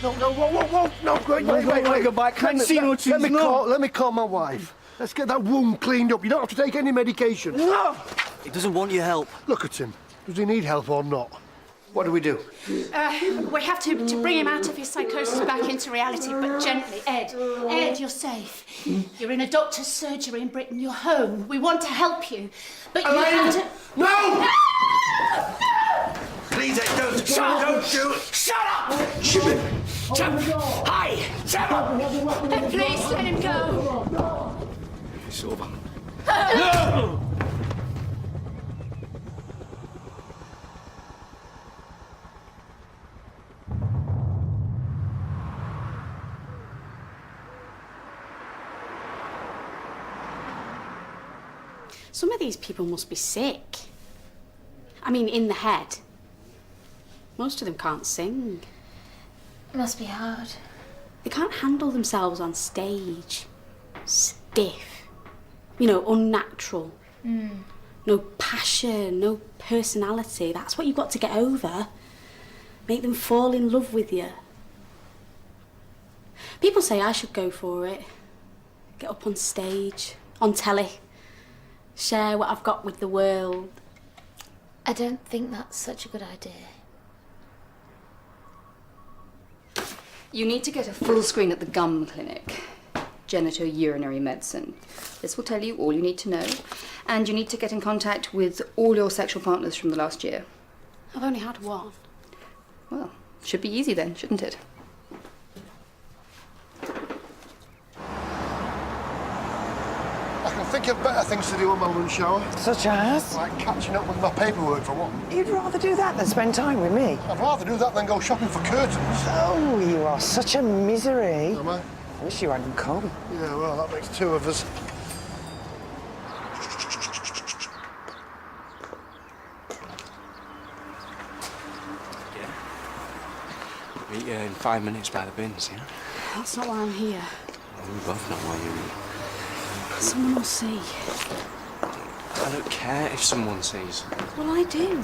No, whoa, no, wait. Go back. Can't see no trees, Let me call my wife. Let's get that wound cleaned up. You don't have to take any medication. No! He doesn't want your help. Look at him. Does he need help or not? What do we do? We have to bring him out of his psychosis back into reality, but gently. Ed, you're safe. You're in a doctor's surgery in Britain. You're home. We want to help you, but you have to... No! Please, Ed, don't do it. Shut up! Shut up! Hi! Shut up! Ed, please let him go. It's over. No! Some of these people must be sick. I mean, in the head. Most of them can't sing. It must be hard. They can't handle themselves on stage. Stiff. You know, unnatural. No passion, no personality. That's what you've got to get over. Make them fall in love with you. People say I should go for it. Get up on stage, on telly. Share what I've got with the world. I don't think that's such a good idea. You need to get a full screen at the gum clinic. Genitourinary medicine. This will tell you all you need to know. And you need to get in contact with all your sexual partners from the last year. I've only had one. Well, should be easy then, shouldn't it? I can think of better things to do on my lunch hour. Such as? Like catching up with my paperwork for one. You'd rather do that than spend time with me? I'd rather do that than go shopping for curtains. Oh, you are such a misery. Am I? I wish you hadn't come. Yeah, well, that makes two of us. Meet you in 5 minutes by the bins, yeah? That's not why I'm here. Well, we both know why you're here. Someone will see. I don't care if someone sees. Well, I do.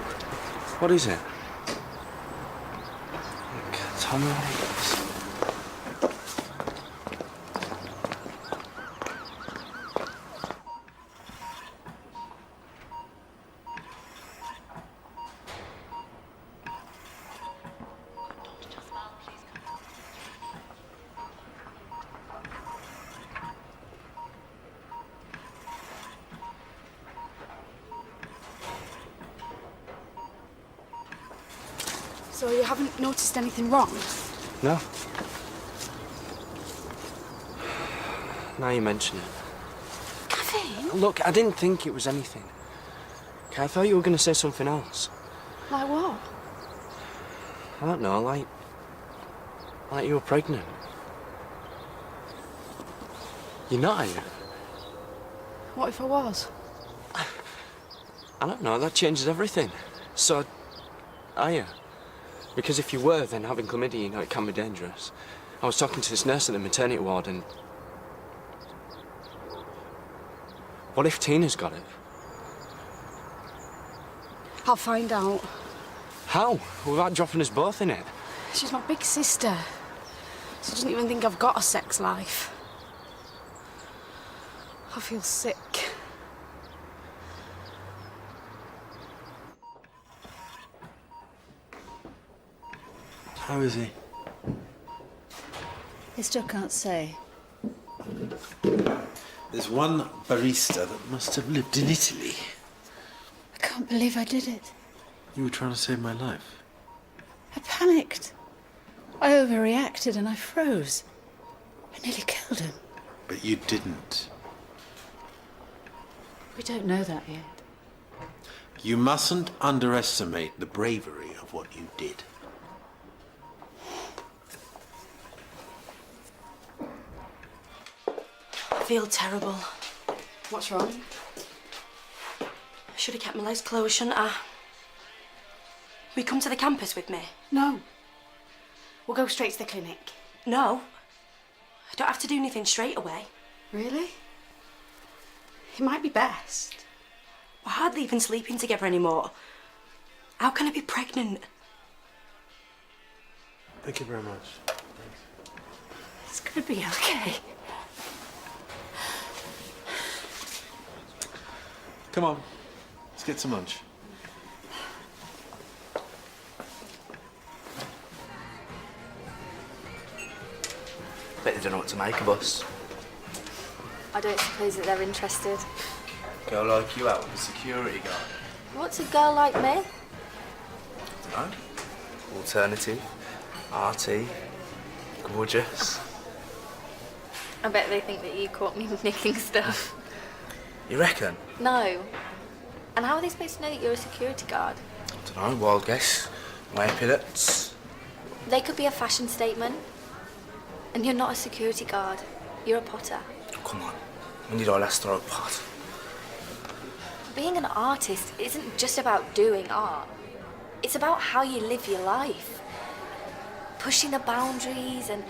What is it? Look, tell me what it is. So you haven't noticed anything wrong? No. Now you mention it. Caffeine? Look, I didn't think it was anything. Okay, I thought you were going to say something else. Like what? I don't know, like you were pregnant. You're not, are you? What if I was? I don't know, that changes everything. So, are you? Because if you were, then having chlamydia, you know, it can be dangerous. I was talking to this nurse at the maternity ward and... What if Tina's got it? I'll find out. How? Without dropping us both in it? She's my big sister. She doesn't even think I've got a sex life. I feel sick. How is he? They still can't say. There's one barista that must have lived in Italy. I can't believe I did it. You were trying to save my life. I panicked. I overreacted and I froze. I nearly killed him. But you didn't. We don't know that yet. You mustn't underestimate the bravery of what you did. I feel terrible. What's wrong? I should have kept my legs closed, shouldn't I? Will you come to the campus with me? No. We'll go straight to the clinic. No. I don't have to do anything straight away. Really? It might be best. We're hardly even sleeping together anymore. How can I be pregnant? Thank you very much. It's gonna be okay. Come on, let's get some lunch. Bet they don't know what to make of us. I don't suppose that they're interested. Girl like you out with a security guard. What's a girl like me? No. Alternative. Arty. Gorgeous. I bet they think that you caught me nicking stuff. You reckon? No. And how are they supposed to know that you're a security guard? I don't know, wild guess. My epaulets. They could be a fashion statement. And you're not a security guard. You're a potter. Oh, come on. When did I last throw a pot? Being an artist isn't just about doing art. It's about how you live your life. Pushing the boundaries and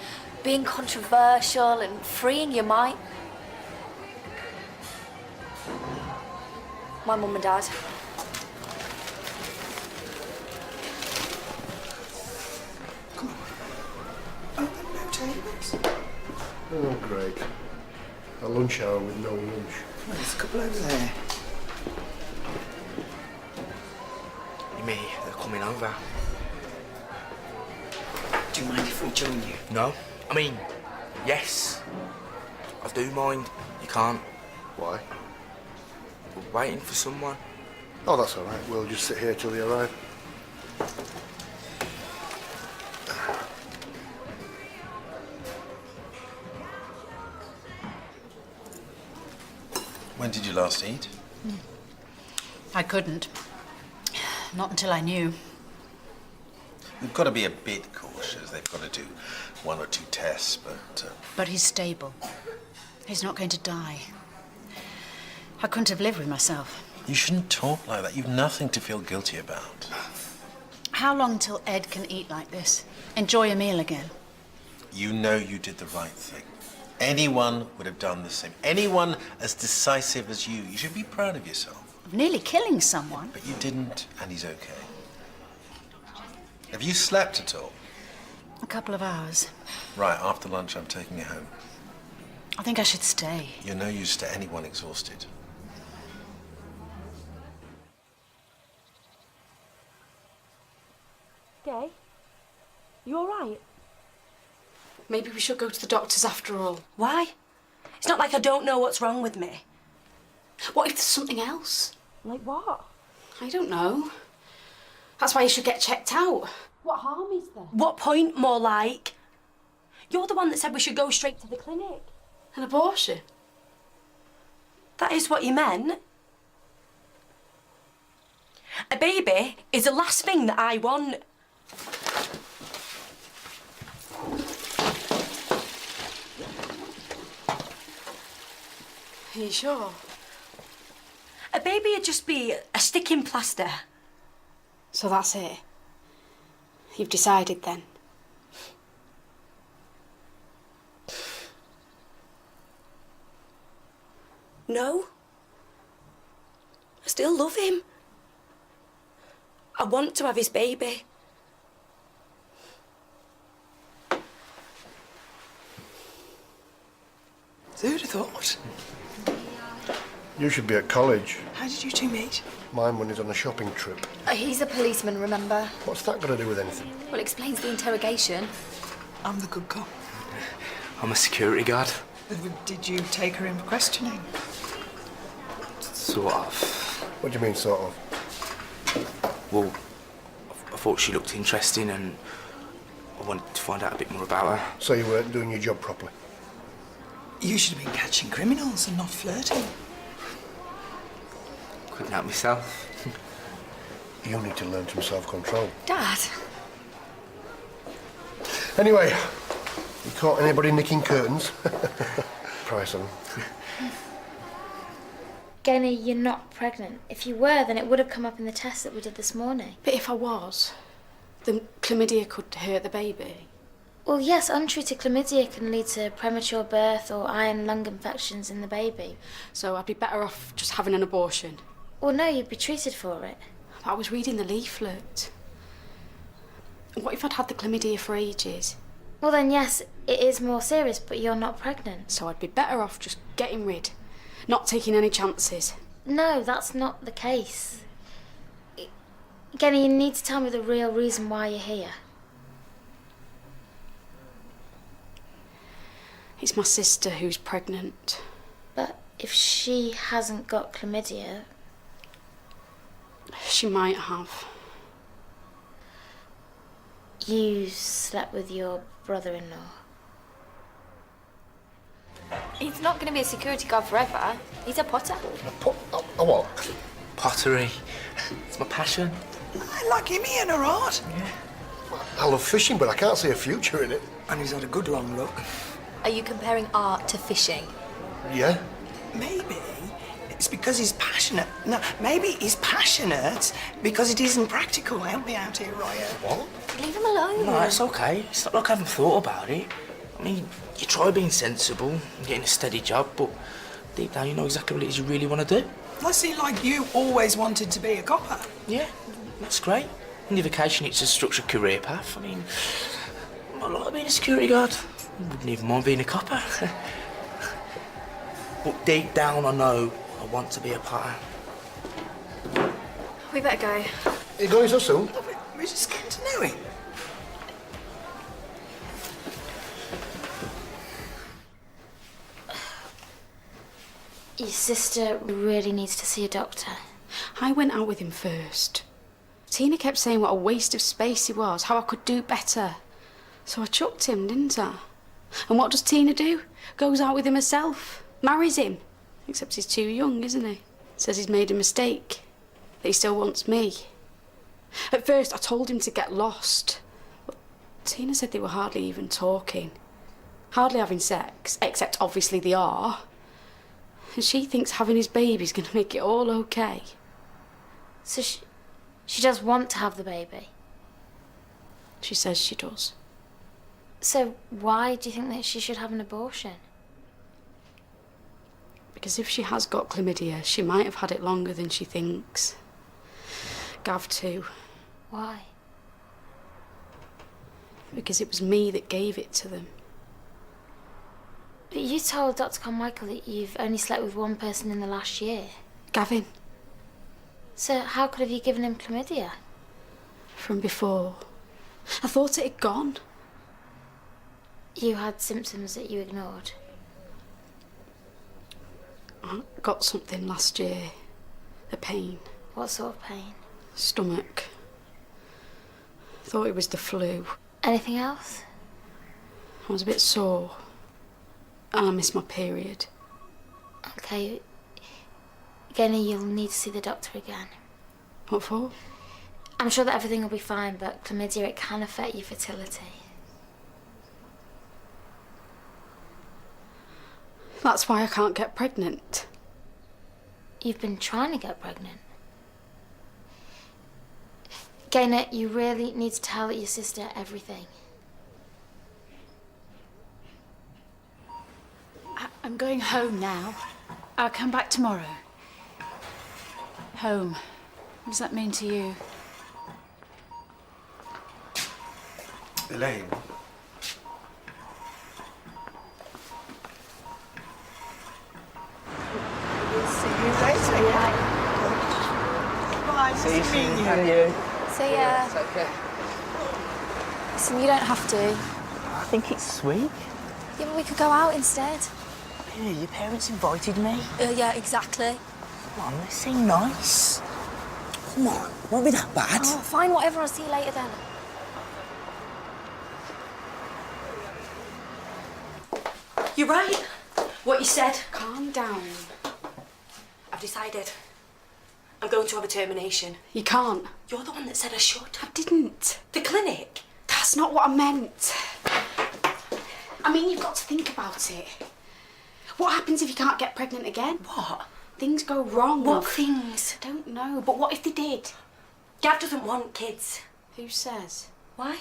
being controversial and freeing your mind. My mum and dad. Oh, great. A lunch hour with no lunch. Well, there's a couple over there. You mean they're coming over? Do you mind if we join you? No. I mean, yes. I do mind. You can't. Why? We're waiting for someone. Oh, that's all right. We'll just sit here till they arrive. When did you last eat? I couldn't. Not until I knew. We've got to be a bit cautious. They've got to do 1 or 2 tests, but... But he's stable. He's not going to die. I couldn't have lived with myself. You shouldn't talk like that. You've nothing to feel guilty about. How long till Ed can eat like this? Enjoy a meal again? You know you did the right thing. Anyone would have done the same. Anyone as decisive as you. You should be proud of yourself. Of nearly killing someone? But you didn't, and he's okay. Have you slept at all? A couple of hours. Right, after lunch I'm taking you home. I think I should stay. You're no use to anyone exhausted. Gay? You all right? Maybe we should go to the doctors after all. Why? It's not like I don't know what's wrong with me. What if there's something else? Like what? I don't know. That's why you should get checked out. What harm is there? What point, more like? You're the one that said we should go straight to the clinic. An abortion? That is what you meant. A baby is the last thing that I want. Are you sure? A baby would just be a sticking plaster. So that's it? You've decided then? No. I still love him. I want to have his baby. Who'd have thought? You should be at college. How did you two meet? My money's on a shopping trip. He's a policeman, remember? What's that got to do with anything? Well, it explains the interrogation. I'm the good cop. I'm a security guard. Did you take her in for questioning? Sort of. What do you mean, sort of? Well, I thought she looked interesting and I wanted to find out a bit more about her. So you weren't doing your job properly? You should have been catching criminals and not flirting. Couldn't help myself. You need to learn some self-control. Dad. Anyway, you caught anybody nicking curtains? Price them. Genny, you're not pregnant. If you were, then it would have come up in the test that we did this morning. But if I was, then chlamydia could hurt the baby. Well, yes, untreated chlamydia can lead to premature birth or eye and lung infections in the baby. So I'd be better off just having an abortion. Well, no, you'd be treated for it. I was reading the leaflet. What if I'd had the chlamydia for ages? Well then, yes, it is more serious, but you're not pregnant. So I'd be better off just getting rid. Not taking any chances. No, that's not the case. Genny, you need to tell me the real reason why you're here. It's my sister who's pregnant. But if she hasn't got chlamydia... She might have. You slept with your brother-in-law. He's not going to be a security guard forever. He's a potter. A what? Pottery. It's my passion. I like him, he and her art. I love fishing, but I can't see a future in it. And he's had a good long look. Are you comparing art to fishing? Yeah? Maybe it's because he's passionate. No, maybe he's passionate because it isn't practical. Help me out here, Ryan. What? Leave him alone. No, it's okay. It's not like I haven't thought about it. I mean, you try being sensible and getting a steady job, but deep down you know exactly what it is you really want to do. I see, like you always wanted to be a copper. Yeah, that's great. In the vacation, it's a structured career path. I mean, I like being a security guard. I wouldn't even mind being a copper. But deep down, I know I want to be a potter. We better go. You going so soon? We're just getting to know him. Your sister really needs to see a doctor. I went out with him first. Tina kept saying what a waste of space he was, how I could do better. So I chucked him, didn't I? And what does Tina do? Goes out with him herself, marries him. Except he's too young, isn't he? Says he's made a mistake, that he still wants me. At first I told him to get lost. But Tina said they were hardly even talking. Hardly having sex, except obviously they are. And she thinks having his baby's going to make it all okay. So she does want to have the baby? She says she does. So why do you think that she should have an abortion? Because if she has got chlamydia, she might have had it longer than she thinks. Gav too. Why? Because it was me that gave it to them. But you told Dr. Carmichael that you've only slept with one person in the last year. Gavin. So how could have you given him chlamydia? From before. I thought it had gone. You had symptoms that you ignored. I got something last year. A pain. What sort of pain? Stomach. Thought it was the flu. Anything else? I was a bit sore. And I missed my period. Okay. Genny, you'll need to see the doctor again. What for? I'm sure that everything will be fine, but chlamydia, it can affect your fertility. That's why I can't get pregnant. You've been trying to get pregnant. Gaynor, you really need to tell your sister everything. I'm going home now. I'll come back tomorrow. Home. What does that mean to you? Elaine. See you later. Bye. See you soon. And you. See ya. Okay. Listen, you don't have to. I think it's sweet. Yeah, but we could go out instead. Yeah, your parents invited me. Yeah, exactly. Come on, they seem nice. Come on, won't be that bad. Oh, fine, whatever. I'll see you later then. You're right. What you said. Calm down. I've decided. I'm going to have a termination. You can't. You're the one that said I should. I didn't. The clinic. That's not what I meant. I mean, you've got to think about it. What happens if you can't get pregnant again? What? Things go wrong. What things? I don't know, but what if they did? Gav doesn't want kids. Who says? Why?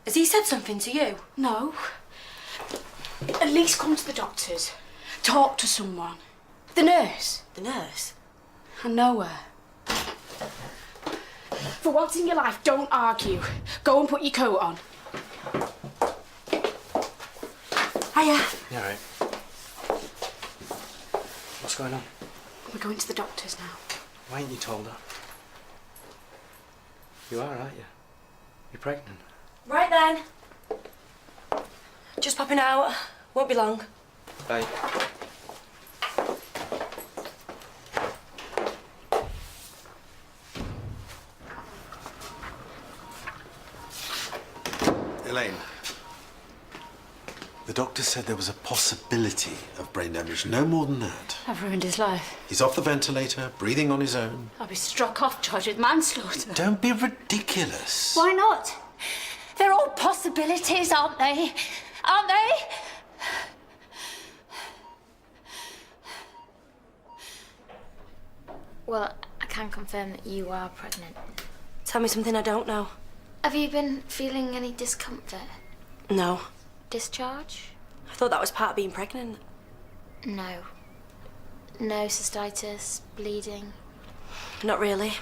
Has he said something to you? No. At least come to the doctors. Talk to someone. The nurse. The nurse? I know her. For once in your life, don't argue. Go and put your coat on. Hiya. You all right? What's going on? We're going to the doctor's now. Why ain't you told her? You are, aren't you? You're pregnant. Right then. Just popping out. Won't be long. Bye. Elaine, the doctor said there was a possibility of brain damage, no more than that. I've ruined his life. He's off the ventilator, breathing on his own. I'll be struck off, charged with manslaughter. Don't be ridiculous. Why not? They're all possibilities, aren't they? Aren't they? Well, I can confirm that you are pregnant. Tell me something I don't know. Have you been feeling any discomfort? No. Discharge? I thought that was part of being pregnant. No. No cystitis, bleeding? Not really.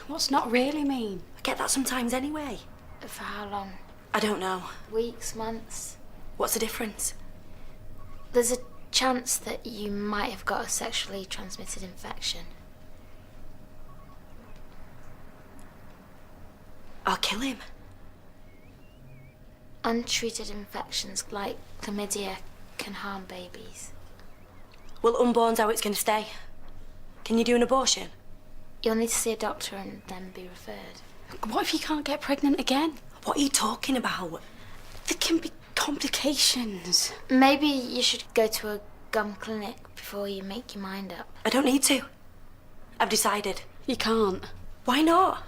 What's not really mean? I get that sometimes anyway. For how long? I don't know. Weeks, months? What's the difference? There's a chance that you might have got a sexually transmitted infection. I'll kill him. Untreated infections like chlamydia can harm babies. Well, unborn's how it's going to stay. Can you do an abortion? You'll need to see a doctor and then be referred. What if you can't get pregnant again? What are you talking about? There can be complications. Maybe you should go to a gum clinic before you make your mind up. I don't need to. I've decided. You can't. Why not?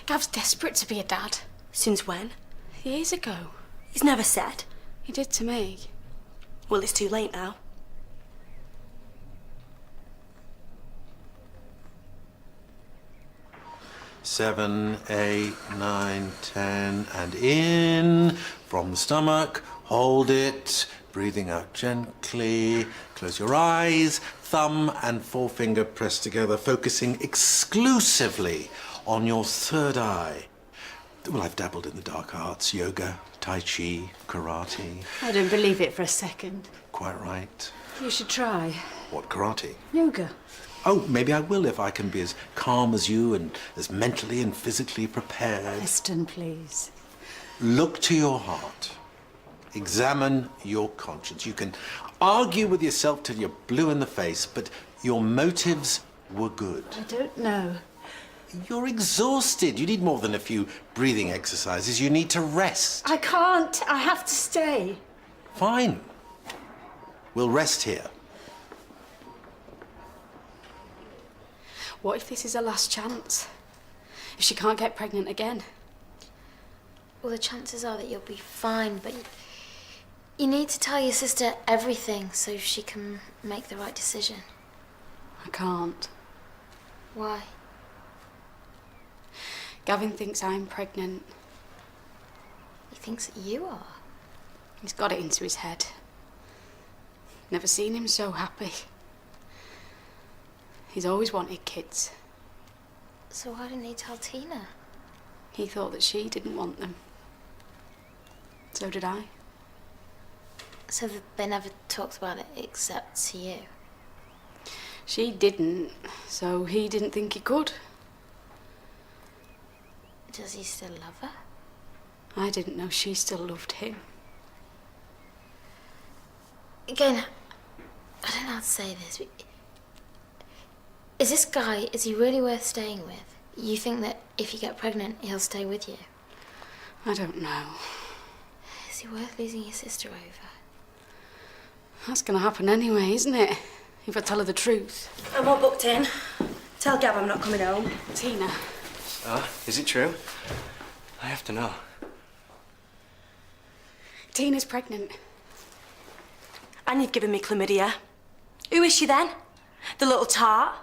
Gav's desperate to be a dad. Since when? Years ago. He's never said. He did to me. Well, it's too late now. Seven, 8, 9, 10, and in from the stomach. Hold it. Breathing out gently. Close your eyes. Thumb and forefinger pressed together, focusing exclusively on your third eye. Well, I've dabbled in the dark arts, yoga, tai chi, karate. I don't believe it for a second. Quite right. You should try. What, karate? Yoga. Oh, maybe I will if I can be as calm as you and as mentally and physically prepared. Weston, please. Look to your heart. Examine your conscience. You can argue with yourself till you're blue in the face, but your motives were good. I don't know. You're exhausted. You need more than a few breathing exercises. You need to rest. I can't. I have to stay. Fine. We'll rest here. What if this is her last chance? If she can't get pregnant again? Well, the chances are that you'll be fine, but you need to tell your sister everything so she can make the right decision. I can't. Why? Gavin thinks I'm pregnant. He thinks that you are. He's got it into his head. Never seen him so happy. He's always wanted kids. So why didn't he tell Tina? He thought that she didn't want them. So did I. So that they never talked about it except to you? She didn't, so he didn't think he could. Does he still love her? I didn't know she still loved him. Again, I don't know how to say this, but is this guy, is he really worth staying with? You think that if you get pregnant, he'll stay with you? I don't know. Is he worth losing your sister over? That's gonna happen anyway, isn't it? If I tell her the truth. I'm all booked in. Tell Gav I'm not coming home. Tina. Is it true? I have to know. Tina's pregnant. And you've given me chlamydia. Who is she then? The little tart?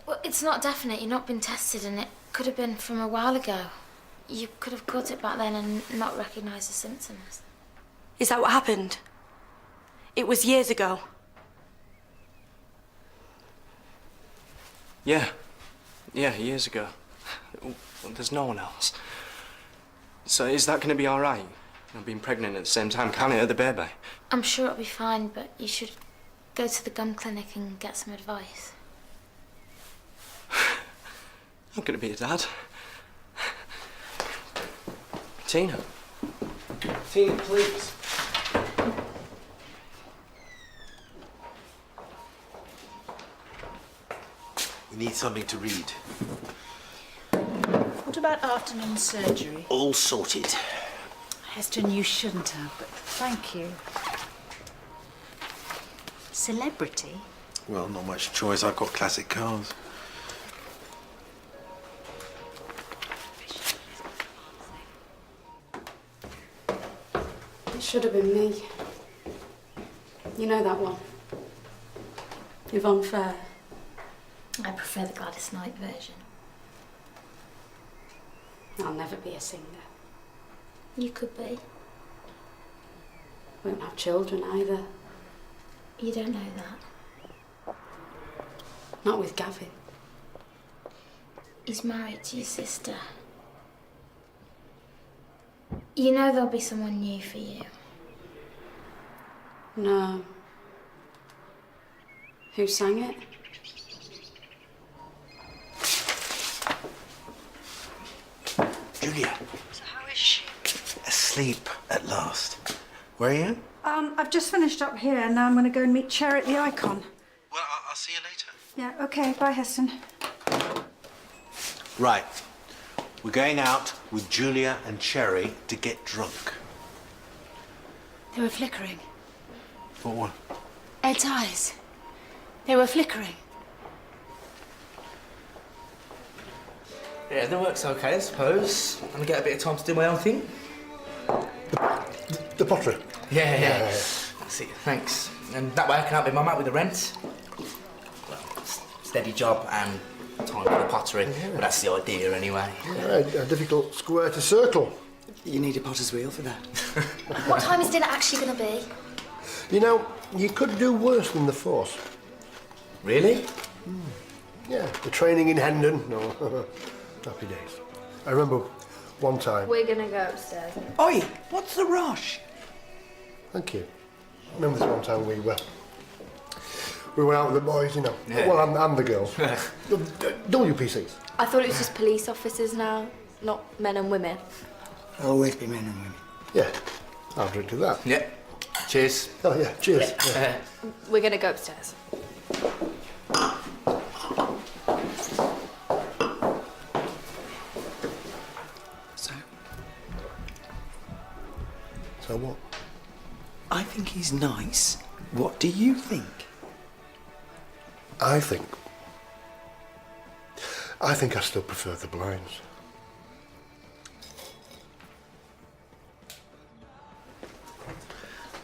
Well, it's not definite. You've not been tested, and it could have been from a while ago. You could have caught it back then and not recognised the symptoms. Is that what happened? It was years ago. Yeah. Yeah, years ago. Well, there's no one else. So is that going to be all right? Being pregnant at the same time can't hurt the baby. I'm sure it'll be fine, but you should go to the gum clinic and get some advice. I'm going to be a dad. Tina. Tina, please. We need something to read. What about afternoon surgery? All sorted. Heston, you shouldn't have, but thank you. Celebrity? Well, not much choice. I've got classic cars. It should have been me. You know that one? Yvonne Fair. I prefer the Gladys Knight version. I'll never be a singer. You could be. Won't have children either. You don't know that. Not with Gavin. He's married to your sister. You know there'll be someone new for you. No. Who sang it? Julia. So how is she? Asleep at last. Where are you? I've just finished up here and now I'm going to go and meet Cher at the Icon. Well, I'll see you later. Yeah, okay, bye Heston. Right. We're going out with Julia and Cherry to get drunk. They were flickering. What? Ed's eyes. They were flickering. Yeah, the work's okay, I suppose. I'm gonna get a bit of time to do my own thing. The pottery. Yeah. That's it, thanks. And that way I can help my mum out with the rent. Well, steady job and time for the pottery. But that's the idea anyway. Yeah, a difficult square to circle. You need a potter's wheel for that. What time is dinner actually going to be? You know, you could do worse than the Force. Really? Yeah, the training in Hendon. No, happy days. I remember one time. We're going to go upstairs. Oi, what's the rush? Thank you. I remember this one time we went out with the boys, you know. Yeah. Well, and the girls. WPCs. I thought it was just police officers now, not men and women. Always be men and women. Yeah, I'll drink to that. Yeah. Cheers. Oh, yeah, cheers. Yeah. We're going to go upstairs. So what? I think he's nice. What do you think? I think I still prefer the blinds.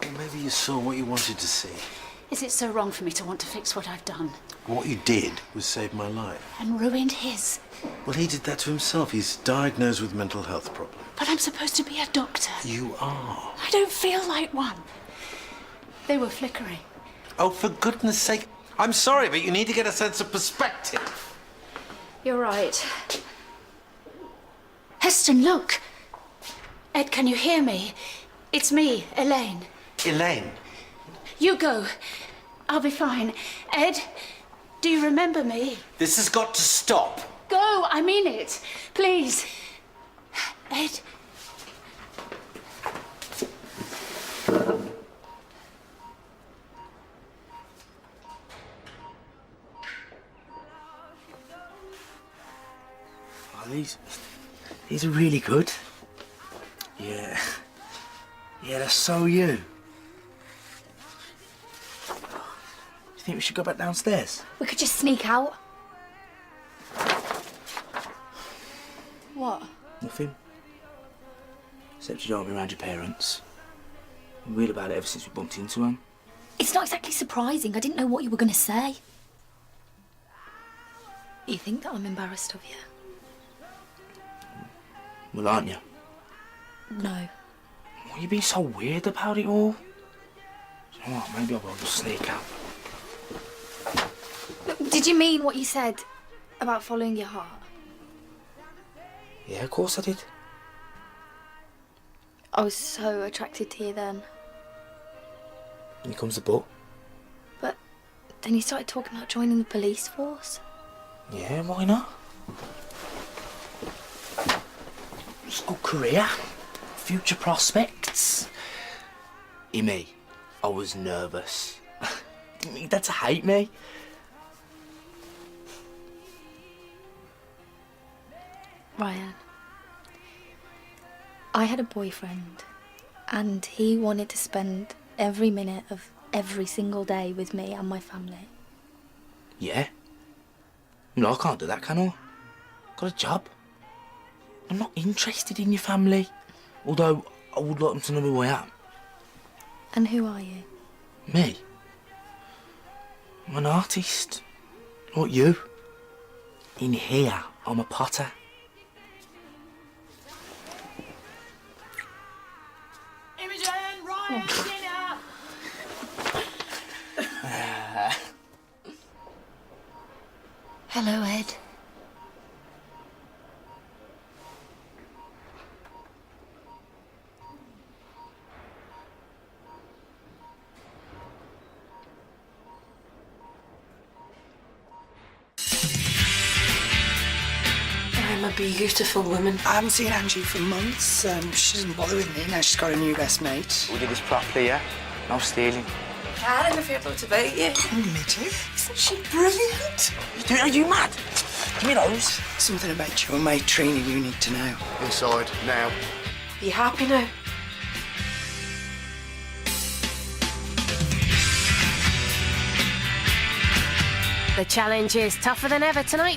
Well, maybe you saw what you wanted to see. Is it so wrong for me to want to fix what I've done? What you did was save my life. And ruined his? Well, he did that to himself. He's diagnosed with mental health problems. But I'm supposed to be a doctor. You are. I don't feel like one. They were flickering. Oh, for goodness sake. I'm sorry, but you need to get a sense of perspective. You're right. Heston, look. Ed, can you hear me? It's me, Elaine. Elaine. You go. I'll be fine. Ed, do you remember me? This has got to stop. Go, I mean it. Please. Ed. Oh, these are really good. Yeah. Yeah, that's so you. Do you think we should go back downstairs? We could just sneak out. What? Nothing. Except you don't want me around your parents. I'm weird about it ever since we bumped into them. It's not exactly surprising. I didn't know what you were going to say. You think that I'm embarrassed of you? Well, aren't you? No. Why are you being so weird about it all? You know what, maybe I will just sneak out. Did you mean what you said? About following your heart. Yeah, of course I did. I was so attracted to you then. Here comes the book. But then you started talking about joining the police force. Yeah, why not? Good career, future prospects. In me, I was nervous. Didn't need that to hate me. Ryan, I had a boyfriend and he wanted to spend every minute of every single day with me and my family. Yeah? No, I can't do that, can I? Got a job. I'm not interested in your family. Although, I would like them to know who I am. And who are you? Me? I'm an artist. Like you. In here, I'm a potter. Imogen, Ryan, dinner! Hello, Ed. I'm a beautiful woman. I haven't seen Angie for months. She doesn't bother with me now she's got a new best mate. We did this properly, yeah? No stealing. Karen, if you're about to bait you. Me too. Isn't she brilliant? Are you mad? Give me those. Something about your mate Trina you need to know. Inside, now. Are you happy now? The challenge is tougher than ever tonight.